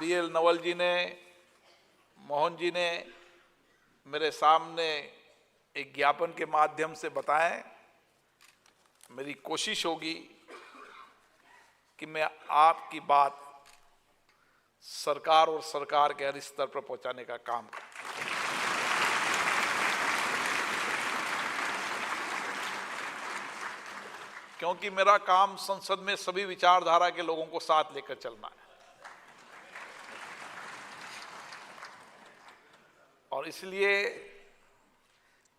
BL Naval जी ने, मोहन जी ने मेरे सामने एक ज्ञापन के माध्यम से बताएं। मेरी कोशिश होगी कि मैं आपकी बात सरकार और सरकार के हर स्तर पर पहुंचाने का काम करूं। क्योंकि मेरा काम संसद में सभी विचारधारा के लोगों को साथ लेकर चलना है, और इसलिए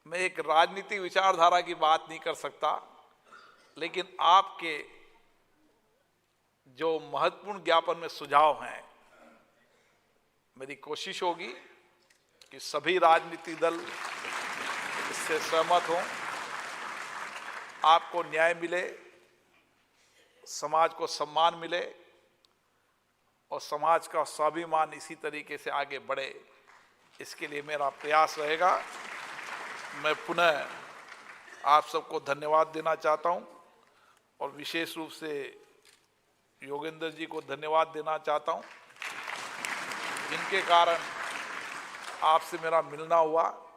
मैं एक राजनीतिक विचारधारा की बात नहीं कर सकता, लेकिन आपके जो महत्वपूर्ण ज्ञापन में सुझाव हैं, मेरी कोशिश होगी कि सभी राजनीतिक दल इससे सहमत हों, आपको न्याय मिले, समाज को सम्मान मिले और समाज का स्वाभिमान इसी तरीके से आगे बढ़े, इसके लिए मेरा प्रयास रहेगा। मैं पुनः आप सबको धन्यवाद देना चाहता हूं और विशेष रूप से योगेंद्र जी को धन्यवाद देना चाहता हूं, जिनके कारण आपसे मेरा मिलना हुआ,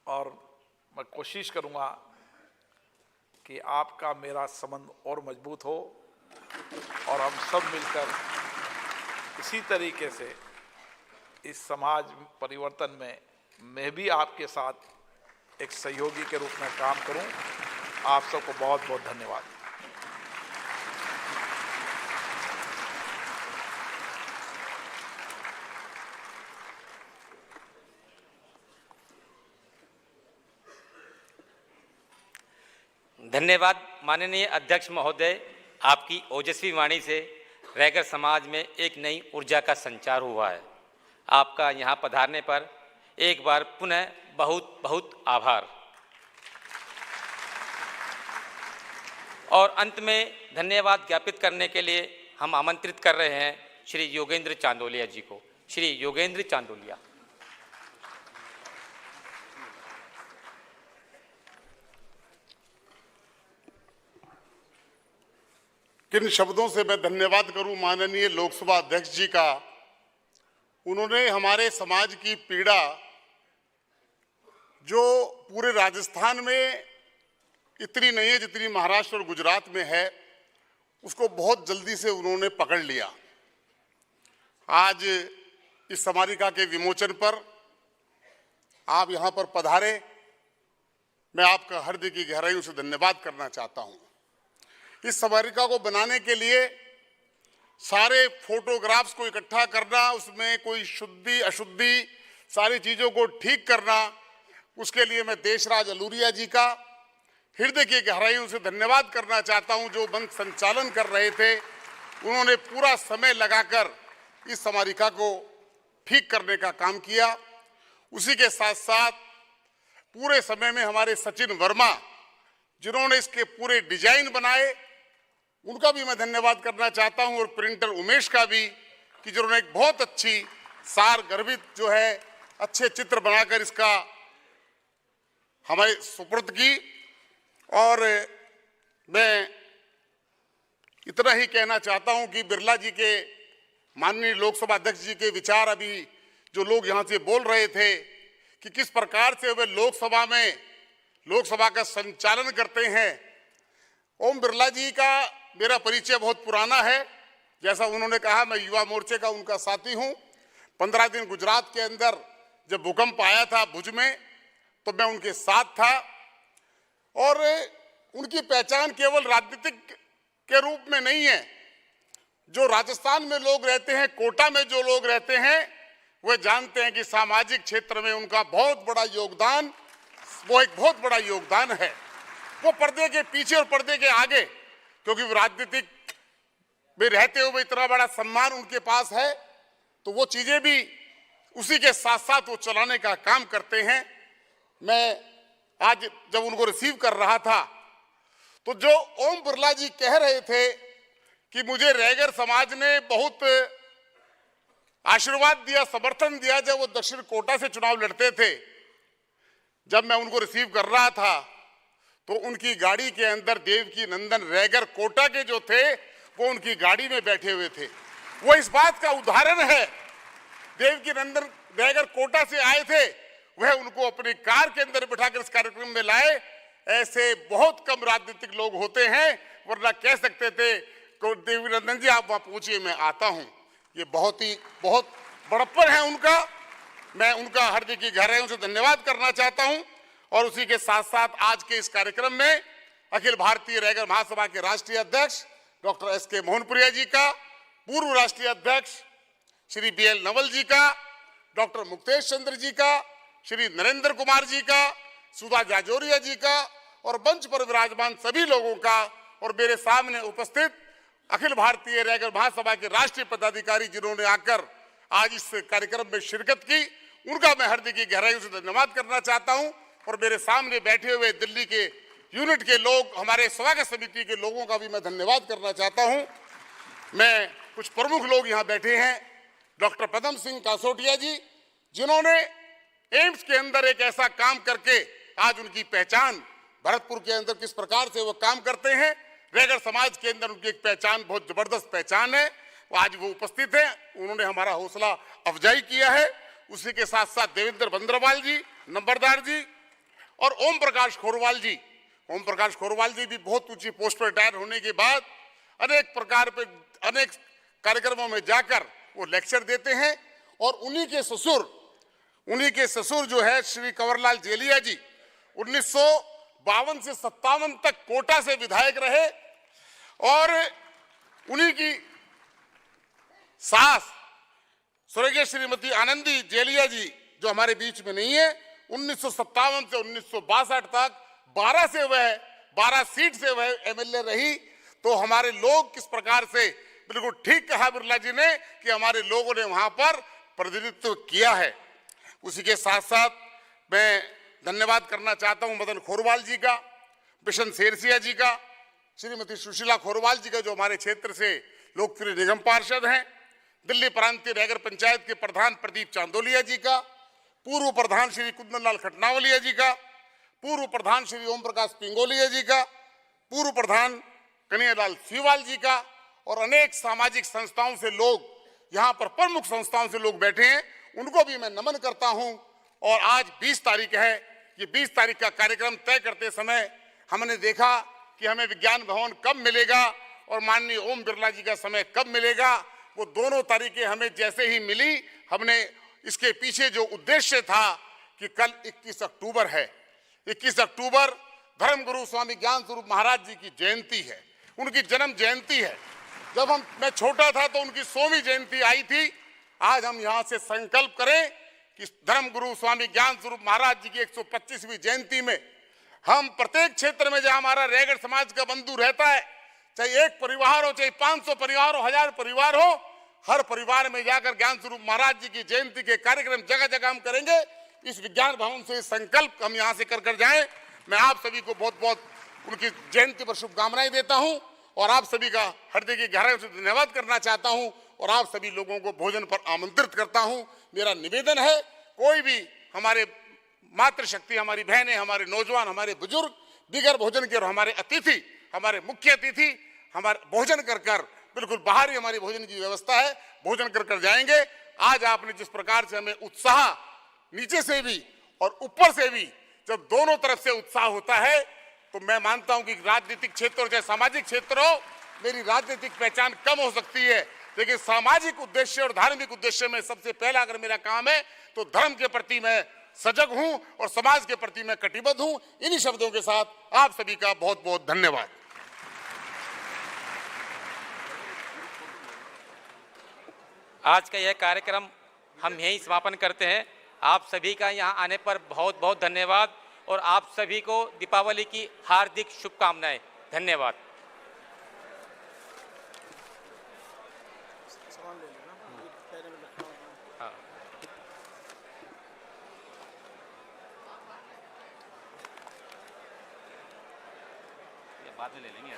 और मैं कोशिश करूंगा कि आपका मेरा संबंध और मजबूत हो और हम सब मिलकर इसी तरीके से इस समाज परिवर्तन में मैं भी आपके साथ एक सहयोगी के रूप में काम करूं। आप सबको बहुत बहुत धन्यवाद। धन्यवाद माननीय अध्यक्ष महोदय, आपकी ओजस्वी वाणी से रैगर समाज में एक नई ऊर्जा का संचार हुआ है। आपका यहाँ पधारने पर एक बार पुनः बहुत बहुत आभार। और अंत में धन्यवाद ज्ञापित करने के लिए हम आमंत्रित कर रहे हैं श्री योगेंद्र चांदोलिया जी को। श्री योगेंद्र चांदोलिया। किन शब्दों से मैं धन्यवाद करूं माननीय लोकसभा अध्यक्ष जी का। उन्होंने हमारे समाज की पीड़ा जो पूरे राजस्थान में इतनी नहीं है जितनी महाराष्ट्र और गुजरात में है, उसको बहुत जल्दी से उन्होंने पकड़ लिया। आज इस स्मारिका के विमोचन पर आप यहाँ पर पधारे, मैं आपका हृदय की गहराइयों से धन्यवाद करना चाहता हूँ। इस स्मारिका को बनाने के लिए सारे फोटोग्राफ्स को इकट्ठा करना, उसमें कोई शुद्धि अशुद्धि सारी चीज़ों को ठीक करना, उसके लिए मैं देशराज अलूरिया जी का हृदय की गहराइयों से धन्यवाद करना चाहता हूं, जो मंच संचालन कर रहे थे। उन्होंने पूरा समय लगाकर इस स्मारिका को ठीक करने का काम किया। उसी के साथ साथ पूरे समय में हमारे सचिन वर्मा, जिन्होंने इसके पूरे डिजाइन बनाए, उनका भी मैं धन्यवाद करना चाहता हूं, और प्रिंटर उमेश का भी, कि जिन्होंने एक बहुत अच्छी सार गर्भित जो है अच्छे चित्र बनाकर इसका हमारे सुपुर्द की। और मैं इतना ही कहना चाहता हूं कि बिरला जी के, माननीय लोकसभा अध्यक्ष जी के विचार अभी जो लोग यहां से बोल रहे थे कि किस प्रकार से वे लोकसभा का संचालन करते हैं। ओम बिरला जी का मेरा परिचय बहुत पुराना है। जैसा उन्होंने कहा, मैं युवा मोर्चे का उनका साथी हूं। 15 दिन गुजरात के अंदर जब भूकंप आया था भुज में, तो मैं उनके साथ था। और उनकी पहचान केवल राजनीतिक के रूप में नहीं है। जो राजस्थान में लोग रहते हैं, कोटा में जो लोग रहते हैं, वे जानते हैं कि सामाजिक क्षेत्र में उनका बहुत बड़ा योगदान, वो एक बहुत बड़ा योगदान है। वो पर्दे के पीछे और पर्दे के आगे, क्योंकि राजनीतिक में रहते हुए इतना बड़ा सम्मान उनके पास है, तो वो चीजें भी उसी के साथ साथ वो चलाने का काम करते हैं। मैं आज जब उनको रिसीव कर रहा था, तो जो ओम बिरला जी कह रहे थे कि मुझे रैगर समाज ने बहुत आशीर्वाद दिया, समर्थन दिया जब वो दक्षिण कोटा से चुनाव लड़ते थे। जब मैं उनको रिसीव कर रहा था, तो उनकी गाड़ी के अंदर देवकी नंदन रैगर कोटा के जो थे, वो उनकी गाड़ी में बैठे हुए थे। वो इस बात का उदाहरण है। देवकी नंदन रैगर कोटा से आए थे, वह उनको अपनी कार के अंदर बिठाकर इस कार्यक्रम में लाए। ऐसे बहुत कम राजनीतिक लोग होते हैं, वरना कह सकते थे तो देवी नंदन जी आप वहां पहुंचिए, मैं आता हूं। ये बहुत बड़प्पन है उनका। मैं उनका हृदय की गहराइयों से धन्यवाद करना चाहता हूं। और उसी के साथ साथ आज के इस कार्यक्रम में अखिल भारतीय रैगर महासभा के राष्ट्रीय अध्यक्ष डॉक्टर एस.के. मोहनप्रिया जी का, पूर्व राष्ट्रीय अध्यक्ष श्री बी.एल. नवल जी का, डॉक्टर मुक्तेश चंद्र जी का, श्री नरेंद्र कुमार जी का, सुधा जाजोरिया जी का और मंच पर विराजमान सभी लोगों का, और मेरे सामने उपस्थित अखिल भारतीय रैगर महासभा के राष्ट्रीय पदाधिकारी जिन्होंने आकर आज इस कार्यक्रम में शिरकत की, उनका मैं हृदय की गहराइयों से धन्यवाद करना चाहता हूं। और मेरे सामने बैठे हुए दिल्ली के यूनिट के लोग, हमारे स्वागत समिति के लोगों का भी मैं धन्यवाद करना चाहता हूं। मैं कुछ प्रमुख लोग यहाँ बैठे हैं, डॉक्टर पदम सिंह कासोटिया जी, जिन्होंने एम्स के अंदर एक ऐसा काम करके आज उनकी पहचान भरतपुर के अंदर किस प्रकार से वो काम करते हैं, रैगर समाज के अंदर उनकी एक पहचान, बहुत जबरदस्त पहचान है। आज वो उपस्थित है, उन्होंने हमारा हौसला अफजाई किया है। उसी के साथ साथ देवेंद्र बंद्रवाल जी, नंबरदार जी और ओम प्रकाश खोरवाल जी। ओम प्रकाश खोरवाल जी भी बहुत ऊंची पोस्ट पर रिटायर होने के बाद अनेक कार्यक्रमों में जाकर वो लेक्चर देते हैं। और उन्हीं के ससुर जो है श्री कंवरलाल जेलिया जी, 1952 से 57 तक कोटा से विधायक रहे। और उन्हीं की सास स्वर्गीय श्रीमती आनंदी जेलिया जी, जो हमारे बीच में नहीं है, 1957 से 1962 तक 12 सीट से वह एमएलए रही। तो हमारे लोग किस प्रकार से, बिल्कुल ठीक कहा बिरला जी ने कि हमारे लोगों ने वहां पर प्रतिनिधित्व किया है। उसी के साथ साथ मैं धन्यवाद करना चाहता हूं मदन खोरवाल जी का, बिशन शेरसिया जी का, श्रीमती सुशीला खोरवाल जी का, जो हमारे क्षेत्र से लोकप्रिय निगम पार्षद हैं, दिल्ली प्रांतीय रैगर पंचायत के प्रधान प्रदीप चांदोलिया जी का, पूर्व प्रधान श्री कुंदनलाल खटनावलिया जी का, पूर्व प्रधान श्री ओम प्रकाश पिंगोलिया जी का, पूर्व प्रधान कन्हैयालाल सीवाल जी का, और अनेक सामाजिक संस्थाओं से लोग, यहाँ पर प्रमुख संस्थाओं से लोग बैठे हैं, उनको भी मैं नमन करता हूं। और आज 20 तारीख है, ये 20 तारीख का कार्यक्रम तय करते समय हमने देखा कि हमें विज्ञान भवन कब मिलेगा और माननीय ओम बिरला जी का समय कब मिलेगा। वो दोनों तारीखें हमें जैसे ही मिली, हमने इसके पीछे जो उद्देश्य था कि कल 21 अक्टूबर है, 21 अक्टूबर धर्मगुरु स्वामी ज्ञान स्वरूप महाराज जी की जयंती है, उनकी जन्म जयंती है। जब मैं छोटा था तो उनकी 100वीं जयंती आई थी। आज हम यहाँ से संकल्प करें कि धर्मगुरु स्वामी ज्ञान स्वरूप महाराज जी की 125वीं जयंती में हम प्रत्येक क्षेत्र में जहां हमारा रैगर समाज का बंधु रहता है, चाहे एक परिवार हो, चाहे 500 परिवार हो, 1000 परिवार हो, हर परिवार में जाकर ज्ञान स्वरूप महाराज जी की जयंती के कार्यक्रम जगह जगह हम करेंगे। इस विज्ञान भवन से संकल्प हम यहाँ से कर जाएं। मैं आप सभी को बहुत बहुत उनकी जयंती पर शुभकामनाएं देता हूं और आप सभी का हृदय की गहराई से धन्यवाद करना चाहता हूं और आप सभी लोगों को भोजन पर आमंत्रित करता हूं। मेरा निवेदन है, कोई भी हमारे मातृशक्ति, हमारी बहनें, हमारे नौजवान, हमारे बुजुर्ग बिगर भोजन के, और हमारे अतिथि, हमारे मुख्य अतिथि हमारे भोजन कर बिल्कुल बाहर ही हमारी भोजन की व्यवस्था है, भोजन कर जाएंगे। आज आपने जिस प्रकार से हमें उत्साह, नीचे से भी और ऊपर से भी, जब दोनों तरफ से उत्साह होता है, तो मैं मानता हूं कि राजनीतिक क्षेत्र हो चाहे सामाजिक क्षेत्र हो, मेरी राजनीतिक पहचान कम हो सकती है, लेकिन सामाजिक उद्देश्य और धार्मिक उद्देश्य में सबसे पहला अगर मेरा काम है तो धर्म के प्रति मैं सजग हूं और समाज के प्रति मैं कटिबद्ध हूं। इन्हीं शब्दों के साथ आप सभी का बहुत बहुत धन्यवाद। आज का यह कार्यक्रम हम यहीं समापन करते हैं। आप सभी का यहाँ आने पर बहुत बहुत धन्यवाद और आप सभी को दीपावली की हार्दिक शुभकामनाएं। धन्यवाद। हाँ। ये बाद में ले लेंगे।